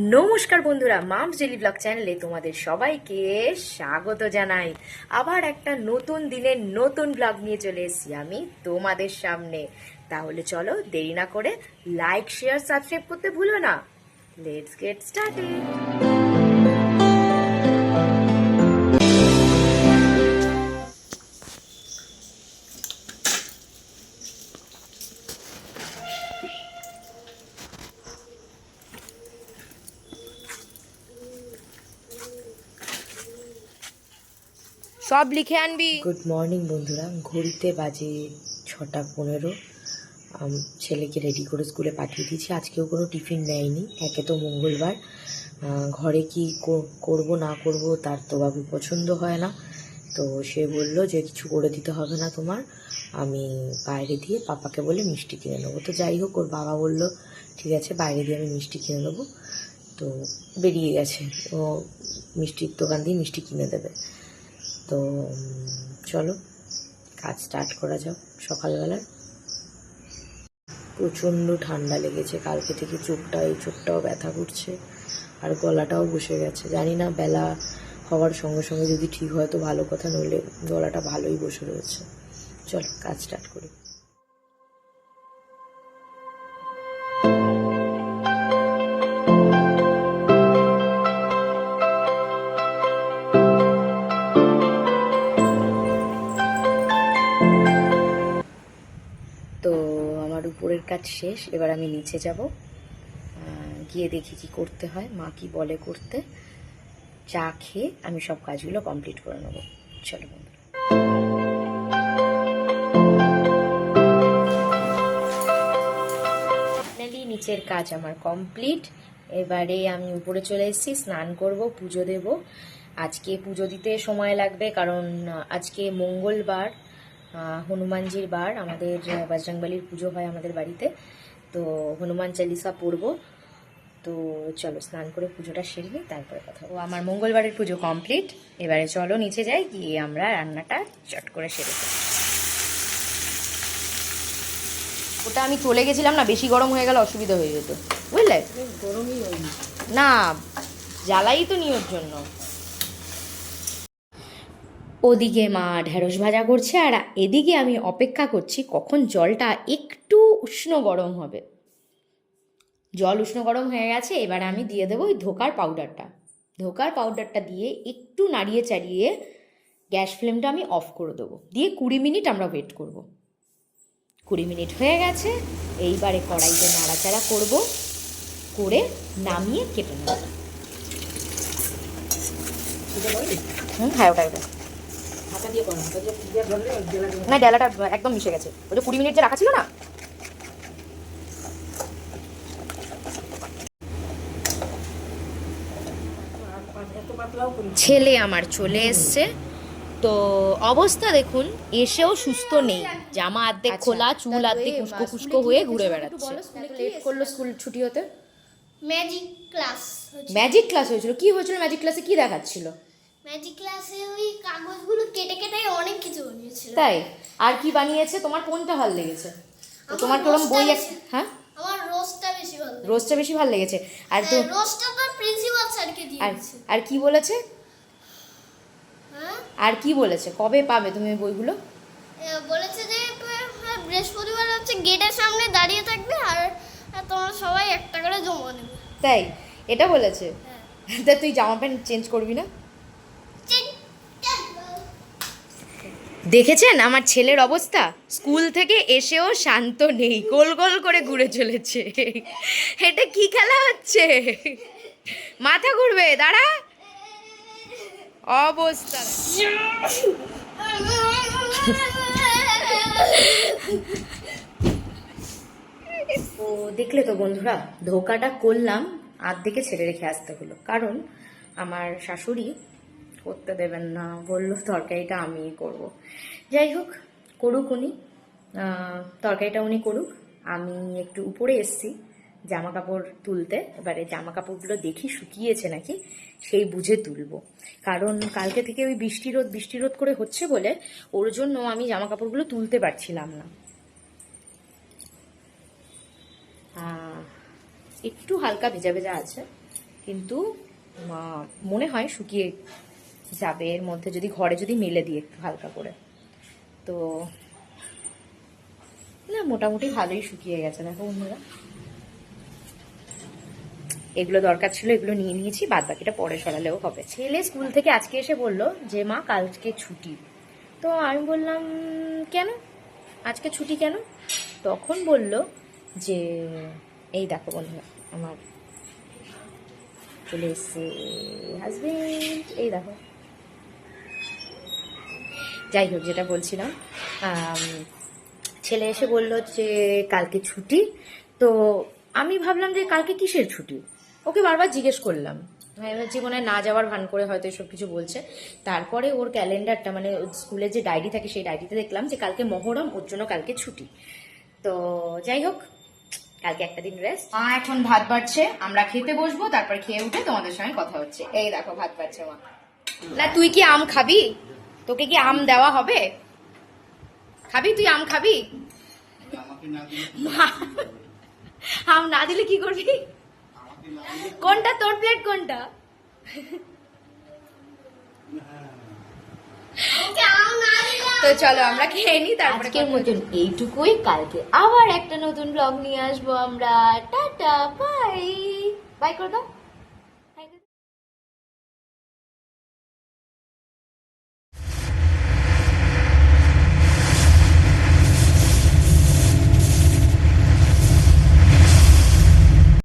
নমস্কার বন্ধুরা, mum's daily blog চ্যানেলে তোমাদের সবাইকে স্বাগত জানাই। আবার একটা নতুন দিনের নতুন ব্লগ নিয়ে চলে এসেছি আমি তোমাদের সামনে। তাহলে চলো দেরি না করে লাইক, শেয়ার, সাবস্ক্রাইব করতে ভুলো না। Let's get started. সব লিখে আনবি। গুড মর্নিং বন্ধুরা, ঘড়িতে বাজে 6:15। ছেলেকে রেডি করে স্কুলে পাঠিয়ে দিয়েছি। আজকেও কোনো টিফিন নেয়নি, একে তো মঙ্গলবার। ঘরে কি করব না করব তার তো বাবু পছন্দ হয় না, তো সে বললো যে কিছু করে দিতে হবে না তোমার, আমি বাইরে দিয়ে পাপাকে বলে মিষ্টি কিনে নেবো। তো যাই হোক, ওর বাবা বললো ঠিক আছে বাইরে দিয়ে আমি মিষ্টি কিনে নেবো। তো বেরিয়ে গেছে, ও মিষ্টির দোকান দিয়ে মিষ্টি কিনে দেবে। তো চলো কাজ স্টার্ট করা যাক। সকালবেলা প্রচণ্ড ঠান্ডা লেগেছে, কালকে থেকে চোখটাও ব্যথা করছে আর গলাটাও বসে গেছে। জানি না বেলা হওয়ার সঙ্গে সঙ্গে যদি ঠিক হয় তো ভালো কথা, নইলে গলাটা ভালোই বসে রয়েছে। চলো কাজ স্টার্ট করি। তো আমার উপরের কাজ শেষ, এবার আমি নিচে যাব, গিয়ে দেখি কি করতে হয়, মা কি বলে করতে। চা খেয়ে আমি সব কাজগুলো কমপ্লিট করে নেব। চলো বন্ধুরা, ফাইনালি নিচের কাজ আমার কমপ্লিট। এবারে আমি উপরে চলে এসেছি, স্নান করব, পুজো দেব। আজকে পুজো দিতে সময় লাগবে কারণ আজকে মঙ্গলবার, হনুমানজির বার। আমাদের বজরংবলির পুজো হয় আমাদের বাড়িতে, তো হনুমান চালিসা পড়বো। তো চলো স্নান করে পুজোটা সেরে নিই, তারপরে কথা। ও আমার মঙ্গলবারের পুজো কমপ্লিট। এবারে চলো নিচে যাই, গিয়ে আমরা রান্নাটা চট করে সেরে ফেলি। ওটা আমি চলে গেছিলাম না, বেশি গরম হয়ে গেলে অসুবিধা হয়ে যেত, বুঝলে? গরমই হয়নি না, জ্বালাই তো নিয়োর জন্য। ওদিকে মা ঢেঁড়স ভাজা করছে আর এদিকে আমি অপেক্ষা করছি কখন জলটা একটু উষ্ণ গরম হবে। জল উষ্ণ গরম হয়ে গেছে, এবারে আমি দিয়ে দেবো ওই ধোকার পাউডারটা দিয়ে একটু নাড়িয়ে চাড়িয়ে গ্যাস ফ্লেমটা আমি অফ করে দেবো, দিয়ে 20 মিনিট আমরা ওয়েট করব। 20 মিনিট হয়ে গেছে, এইবারে কড়াইতে নাড়াচাড়া করব, করে নামিয়ে কেটে নেব। হ্যাঁ ওটা না, ডালাটা একদম মিশে গেছে। ওই যে 20 মিনিট যে রাখা ছিল না। ছেলে আমার চলে এসছে, তো অবস্থা দেখুন, এসেও সুস্থ নেই, জামা অর্ধেক খোলা, চুল অর্ধেক উস্কো খুস্কো হয়ে ঘুরে বেড়াচ্ছে। লেট করলো স্কুল ছুটি হতে। ম্যাজিক ক্লাস হয়েছিল? কি হয়েছিল ম্যাজিক ক্লাসে? কি দেখাচ্ছিল ম্যাজিক ক্লাসে? ওই কাগজগুলো কেটে কেটে অনেক কিছু বানিয়েছিল। তাই? আর কি বানিয়েছে? তোমার কোনটা ভালো লেগেছে? তোমার কিরকম বই? হ্যাঁ, আমার রোজটা বেশি ভালো লেগেছে। রোজটা বেশি ভালো লেগেছে। আর তো রোজটা তো প্রিন্সিপাল স্যারকে দিয়েছে। আর কি বলেছে? হ্যাঁ, আর কি বলেছে? কবে পাবে তুমি বইগুলো? বলেছে যে বৃহস্পতিবার হচ্ছে গেটের সামনে দাঁড়িয়ে থাকবে আর তোমরা সবাই একটা করে জমা নেবে। তাই? এটা বলেছে? তা তুই জামা প্যান্ট চেঞ্জ করবি না? দেখেছেন আমার ছেলের অবস্থা? স্কুল থেকে এসেও শান্ত নেই, গোল গোল করে ঘুরে চলেছে। এটা কি খেলা হচ্ছে? মাথা ঘুরবে, দাঁড়া। অবস্থা ও দেখলে তো বন্ধুরা, ধোকাটা করলাম, আর্ধেকে ছেড়ে রেখে আসতে হলো, কারণ আমার শাশুড়ি করতে দেবেন না, বললো তরকারিটা আমিই করব। যাই হোক, করুক উনি, তরকারিটা উনি করুক। আমি একটু উপরে এসছি জামা কাপড় তুলতে। এবারে জামা কাপড়গুলো দেখি শুকিয়েছে নাকি, সেই বুঝে তুলবো, কারণ কালকে থেকে ওই বৃষ্টি রোদ করে হচ্ছে বলে ওর জন্য আমি জামা কাপড়গুলো তুলতে পারছিলাম না। একটু হালকা ভেজা ভেজা আছে, কিন্তু মনে হয় শুকিয়ে যাবে এর মধ্যে, যদি ঘরে যদি মেলে দিয়ে একটু হালকা করে। তো না, মোটামুটি ভালোই শুকিয়ে গেছে দেখো বন্ধুরা। এগুলো দরকার ছিল, এগুলো নিয়ে নিয়েছি, বাদ বাকিটা পরে সরালেও হবে। ছেলে স্কুল থেকে আজকে এসে বলল যে মা কালকে ছুটি। তো আমি বললাম কেন আজকে ছুটি কেন? তখন বলল যে এই দেখো বন্ধুরা, আমার চলে এসছে হাজবেন্ড, এই দেখো। যাই হোক, যেটা বলছিলাম, ছেলে এসে বলল যে কালকে ছুটি। তো আমি ভাবলাম যে কালকে কিসের ছুটি, ওকে বারবার জিজ্ঞেস করলাম। আমি ভাবছি মনে হয় না যাওয়ার ভান করে হয়তো এসব কিছু বলছে। তারপরে ওর ক্যালেন্ডারটা, মানে স্কুলের যে ডায়েরি থাকে সেই ডায়েরিতে দেখলাম যে কালকে মহরম, ওর জন্য কালকে ছুটি। তো যাই হোক, কালকে একটা দিন রেস্ট। মা এখন ভাত বাড়ছে, আমরা খেতে বসবো, তারপর খেয়ে উঠে তোমাদের সঙ্গে কথা হচ্ছে। এই দেখো ভাত বাড়ছে মা। না তুই কি আম খাবি? তোকে কি আম দেওয়া হবে? খাবি তুই আম খাবি? আম না দিলে কি করবি? কোনটা তোর প্লেট কোনটা? তো চলো আমরা খেয়ে নিই, তারপরে আজকের মতন এইটুকুই। কালকে আবার একটা নতুন ব্লগ নিয়ে আসবো আমরা। টাটা, বাই বাই করে দাও।